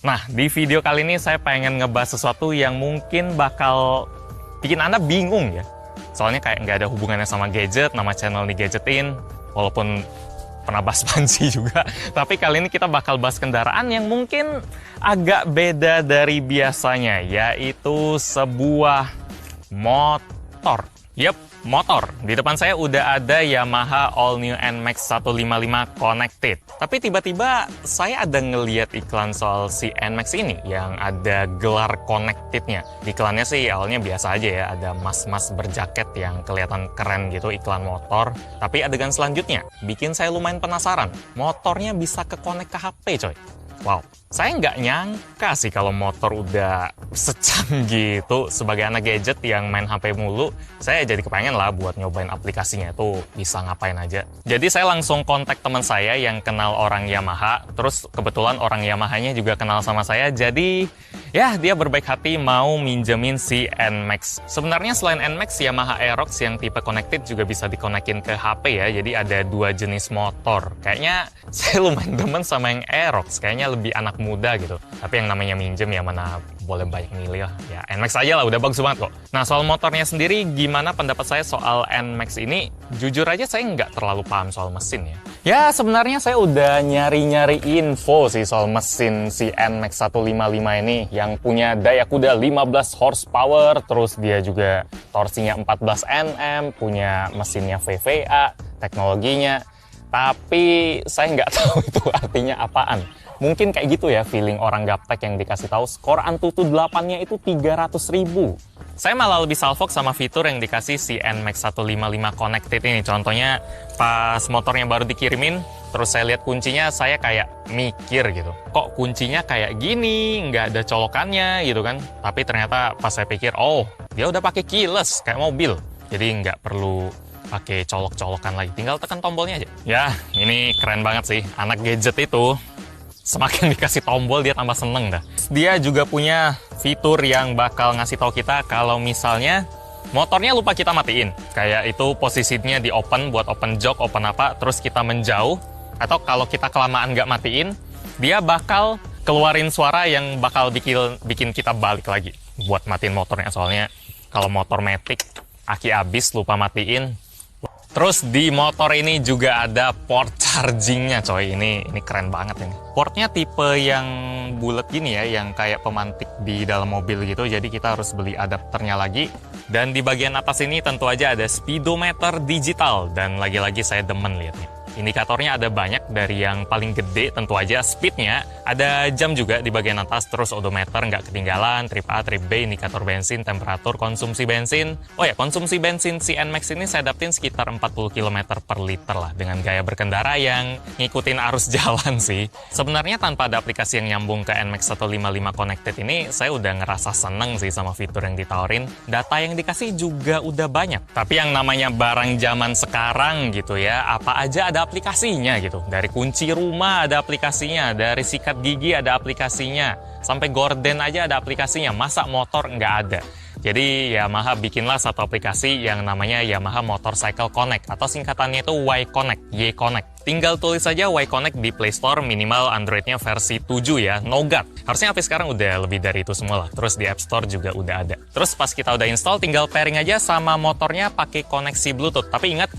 Nah, di video kali ini saya pengen ngebahas sesuatu yang mungkin bakal bikin Anda bingung ya. Soalnya kayak nggak ada hubungannya sama gadget, nama channel nih Gadgetin, walaupun pernah bahas panci juga. Tapi kali ini kita bakal bahas kendaraan yang mungkin agak beda dari biasanya, yaitu sebuah motor. Yep, motor. Di depan saya udah ada Yamaha All New NMAX 155 Connected. Tapi tiba-tiba saya ada ngeliat iklan soal si NMAX ini yang ada gelar Connected-nya. Iklannya sih awalnya biasa aja ya, ada mas-mas berjaket yang kelihatan keren gitu, iklan motor. Tapi adegan selanjutnya bikin saya lumayan penasaran. Motornya bisa ke-connect ke HP, coy. Wow, saya nggak nyangka sih kalau motor udah secanggih gitu. Sebagai anak gadget yang main HP mulu, saya jadi kepengen lah buat nyobain aplikasinya itu bisa ngapain aja. Jadi saya langsung kontak teman saya yang kenal orang Yamaha, terus kebetulan orang Yamahanya juga kenal sama saya, jadi ya dia berbaik hati mau minjemin si NMAX. Sebenarnya selain NMAX, Yamaha Aerox yang tipe connected juga bisa dikonekin ke HP ya, jadi ada dua jenis motor. Kayaknya saya lumayan demen sama yang Aerox, kayaknya lebih anak muda gitu. Tapi yang namanya minjem ya mana boleh banyak milih lah. Ya NMAX aja lah, udah bagus banget kok. Nah soal motornya sendiri, gimana pendapat saya soal NMAX ini? Jujur aja saya nggak terlalu paham soal mesin ya. Ya sebenarnya saya udah nyari-nyari info sih soal mesin si NMAX 155 ini yang punya daya kuda 15 horsepower, terus dia juga torsinya 14 Nm, punya mesinnya VVA, teknologinya. Tapi saya nggak tahu itu artinya apaan. Mungkin kayak gitu ya feeling orang gaptek yang dikasih tahu skor Antutu 8-nya itu 300.000. Saya malah lebih salfok sama fitur yang dikasih si NMAX 155 Connected ini. Contohnya pas motornya baru dikirimin, terus saya lihat kuncinya, saya kayak mikir gitu. Kok kuncinya kayak gini, nggak ada colokannya gitu kan. Tapi ternyata pas saya pikir, oh dia udah pakai keyless kayak mobil. Jadi nggak perlu pakai colok-colokan lagi, tinggal tekan tombolnya aja. Ya, ini keren banget sih. Anak gadget itu semakin dikasih tombol dia tambah seneng dah. Dia juga punya fitur yang bakal ngasih tahu kita kalau misalnya motornya lupa kita matiin. Kayak itu posisinya di open buat open jok, open apa, terus kita menjauh. Atau kalau kita kelamaan nggak matiin, dia bakal keluarin suara yang bakal bikin kita balik lagi buat matiin motornya. Soalnya kalau motor matic, aki abis lupa matiin. Terus di motor ini juga ada port chargingnya coy, ini keren banget ini. Portnya tipe yang bulat gini ya, yang kayak pemantik di dalam mobil gitu, jadi kita harus beli adapternya lagi. Dan di bagian atas ini tentu aja ada speedometer digital, dan lagi-lagi saya demen liatnya. Indikatornya ada banyak, dari yang paling gede tentu aja speednya, ada jam juga di bagian atas, terus odometer nggak ketinggalan, trip A, trip B, indikator bensin, temperatur, konsumsi bensin. Oh ya, konsumsi bensin si NMAX ini saya dapetin sekitar 40 km per liter lah, dengan gaya berkendara yang ngikutin arus jalan sih. Sebenarnya tanpa ada aplikasi yang nyambung ke NMAX 155 Connected ini, saya udah ngerasa seneng sih sama fitur yang ditawarin. Data yang dikasih juga udah banyak. Tapi yang namanya barang zaman sekarang gitu ya, apa aja ada aplikasinya gitu. Dari kunci rumah ada aplikasinya, dari sikat gigi ada aplikasinya, sampai gorden aja ada aplikasinya. Masa motor nggak ada? Jadi Yamaha bikinlah satu aplikasi yang namanya Yamaha Motorcycle Connect, atau singkatannya itu Y-Connect, Y-Connect. Tinggal tulis saja Y-Connect di Play Store, minimal Android-nya versi 7 ya, nogat. Harusnya HP sekarang udah lebih dari itu semua lah. Terus di App Store juga udah ada. Terus pas kita udah install, tinggal pairing aja sama motornya pakai koneksi Bluetooth. Tapi ingat,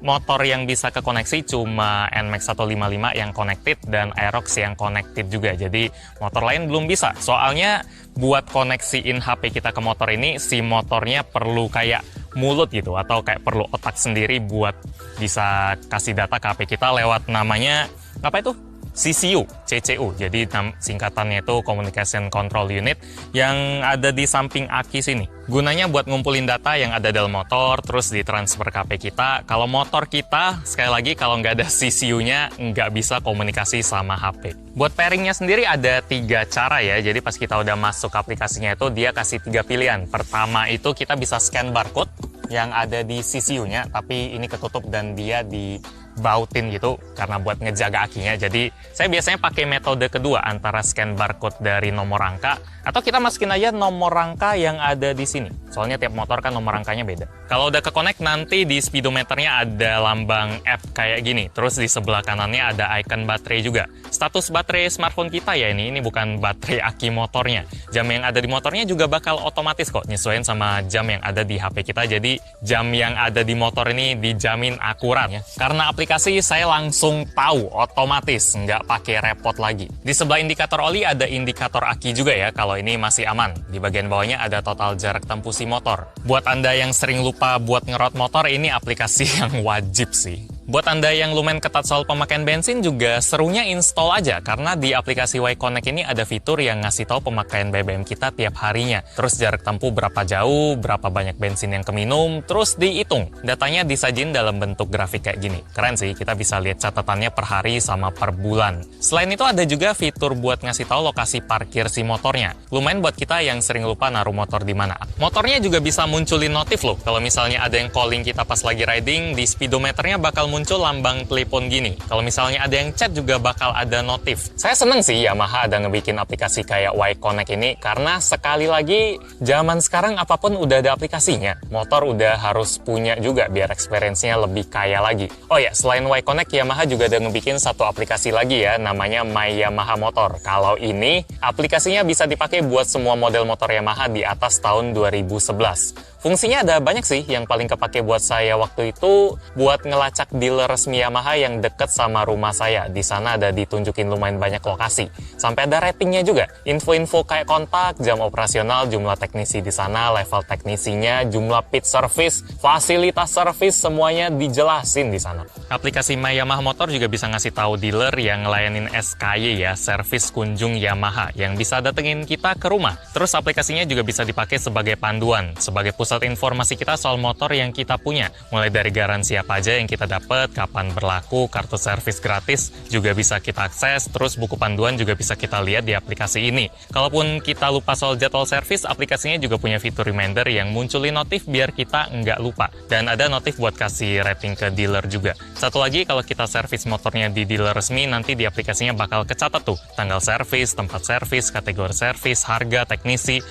motor yang bisa kekoneksi cuma NMAX 155 yang connected dan Aerox yang connected juga. Jadi motor lain belum bisa. Soalnya buat koneksiin HP kita ke motor ini, si motornya perlu kayak mulut gitu, atau kayak perlu otak sendiri buat bisa kasih data ke HP kita lewat namanya, apa itu? CCU, CCU. Jadi singkatannya itu Communication Control Unit, yang ada di samping aki sini. Gunanya buat ngumpulin data yang ada dalam motor, terus ditransfer ke HP kita. Kalau motor kita, sekali lagi kalau nggak ada CCU-nya, nggak bisa komunikasi sama HP. Buat pairingnya sendiri ada 3 cara ya. Jadi pas kita udah masuk aplikasinya itu, dia kasih 3 pilihan. Pertama itu kita bisa scan barcode yang ada di CCU-nya, tapi ini ketutup dan dia di bautin gitu karena buat ngejaga akinya. Jadi saya biasanya pakai metode kedua antara scan barcode dari nomor rangka atau kita masukin aja nomor rangka yang ada di sini. Soalnya tiap motor kan nomor rangkanya beda. Kalau udah ke-connect nanti di speedometernya ada lambang F kayak gini. Terus di sebelah kanannya ada icon baterai juga. Status baterai smartphone kita ya ini bukan baterai aki motornya. Jam yang ada di motornya juga bakal otomatis kok nyesuaiin sama jam yang ada di HP kita. Jadi jam yang ada di motor ini dijamin akurat ya. Karena aplikasi saya langsung tahu otomatis, nggak pakai repot lagi. Di sebelah indikator oli ada indikator aki juga ya, kalau ini masih aman. Di bagian bawahnya ada total jarak tempuh si motor. Buat Anda yang sering lupa buat ngerot motor, ini aplikasi yang wajib sih. Buat Anda yang lumayan ketat soal pemakaian bensin juga serunya install aja karena di aplikasi Y-Connect ini ada fitur yang ngasih tahu pemakaian BBM kita tiap harinya. Terus jarak tempuh berapa jauh, berapa banyak bensin yang keminum, terus dihitung. Datanya disajin dalam bentuk grafik kayak gini. Keren sih, kita bisa lihat catatannya per hari sama per bulan. Selain itu ada juga fitur buat ngasih tahu lokasi parkir si motornya. Lumayan buat kita yang sering lupa naruh motor di mana. Motornya juga bisa munculin notif loh. Kalau misalnya ada yang calling kita pas lagi riding, di speedometernya bakal muncul lambang telepon gini. Kalau misalnya ada yang chat juga bakal ada notif. Saya seneng sih Yamaha ada ngebikin aplikasi kayak Y-Connect ini karena sekali lagi zaman sekarang apapun udah ada aplikasinya. Motor udah harus punya juga biar experience-nya lebih kaya lagi. Oh ya, selain Y-Connect, Yamaha juga ada ngebikin satu aplikasi lagi ya, namanya My Yamaha Motor. Kalau ini aplikasinya bisa dipakai buat semua model motor Yamaha di atas tahun 2011. Fungsinya ada banyak sih, yang paling kepake buat saya waktu itu buat ngelacak dealer resmi Yamaha yang deket sama rumah saya. Di sana ada ditunjukin lumayan banyak lokasi. Sampai ada ratingnya juga. Info-info kayak kontak, jam operasional, jumlah teknisi di sana, level teknisinya, jumlah pit service, fasilitas service, semuanya dijelasin di sana. Aplikasi My Yamaha Motor juga bisa ngasih tahu dealer yang ngelayanin SKY ya, servis kunjung Yamaha, yang bisa datengin kita ke rumah. Terus aplikasinya juga bisa dipakai sebagai panduan, sebagai pusat informasi kita soal motor yang kita punya. Mulai dari garansi apa aja yang kita dapat, kapan berlaku, kartu servis gratis juga bisa kita akses, terus buku panduan juga bisa kita lihat di aplikasi ini. Kalaupun kita lupa soal jadwal servis, aplikasinya juga punya fitur reminder yang munculin notif biar kita nggak lupa. Dan ada notif buat kasih rating ke dealer juga. Satu lagi, kalau kita servis motornya di dealer resmi, nanti di aplikasinya bakal kecatat tuh tanggal servis, tempat servis, kategori servis, harga teknisi,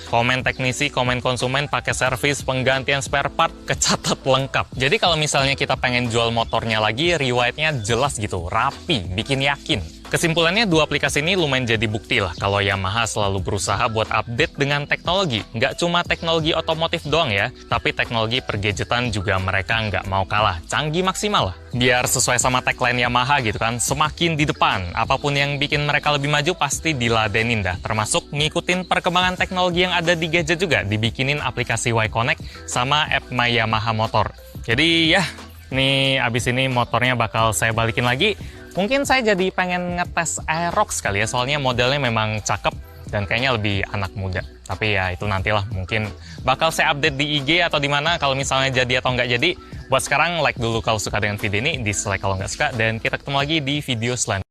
komen konsumen pakai servis, penggantian spare part, kecatat lengkap. Jadi kalau misalnya kita pengen jual motornya lagi, riwayatnya jelas gitu, rapi, bikin yakin. Kesimpulannya, dua aplikasi ini lumayan jadi bukti lah kalau Yamaha selalu berusaha buat update dengan teknologi. Nggak cuma teknologi otomotif doang ya, tapi teknologi pergadgetan juga mereka nggak mau kalah. Canggih maksimal lah. Biar sesuai sama tagline Yamaha gitu kan, semakin di depan. Apapun yang bikin mereka lebih maju pasti diladenin dah. Termasuk ngikutin perkembangan teknologi yang ada di gadget juga. Dibikinin aplikasi Y-Connect sama app My Yamaha Motor. Jadi ya, nih abis ini motornya bakal saya balikin lagi. Mungkin saya jadi pengen ngetes Aerox kali ya, soalnya modelnya memang cakep dan kayaknya lebih anak muda. Tapi ya itu nantilah, mungkin bakal saya update di IG atau di mana kalau misalnya jadi atau nggak jadi. Buat sekarang, like dulu kalau suka dengan video ini, dislike kalau nggak suka, dan kita ketemu lagi di video selanjutnya.